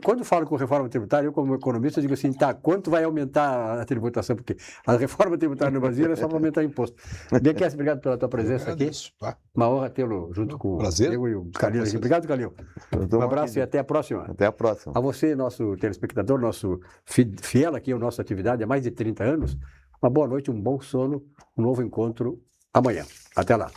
quando eu falo com reforma tributária, eu como economista digo assim, tá, quanto vai aumentar a tributação? Porque a reforma tributária no Brasil é só para aumentar imposto. Bianquesse, obrigado pela tua presença aqui. Tá? Uma honra tê-lo junto com Prazer. eu e o Calil aqui. Obrigado, Calil. Um abraço e até a próxima. Até a próxima. A você, nosso telespectador, nosso fiel aqui à nossa atividade há mais de 30 anos, uma boa noite, um bom sono, um novo encontro amanhã. Até lá.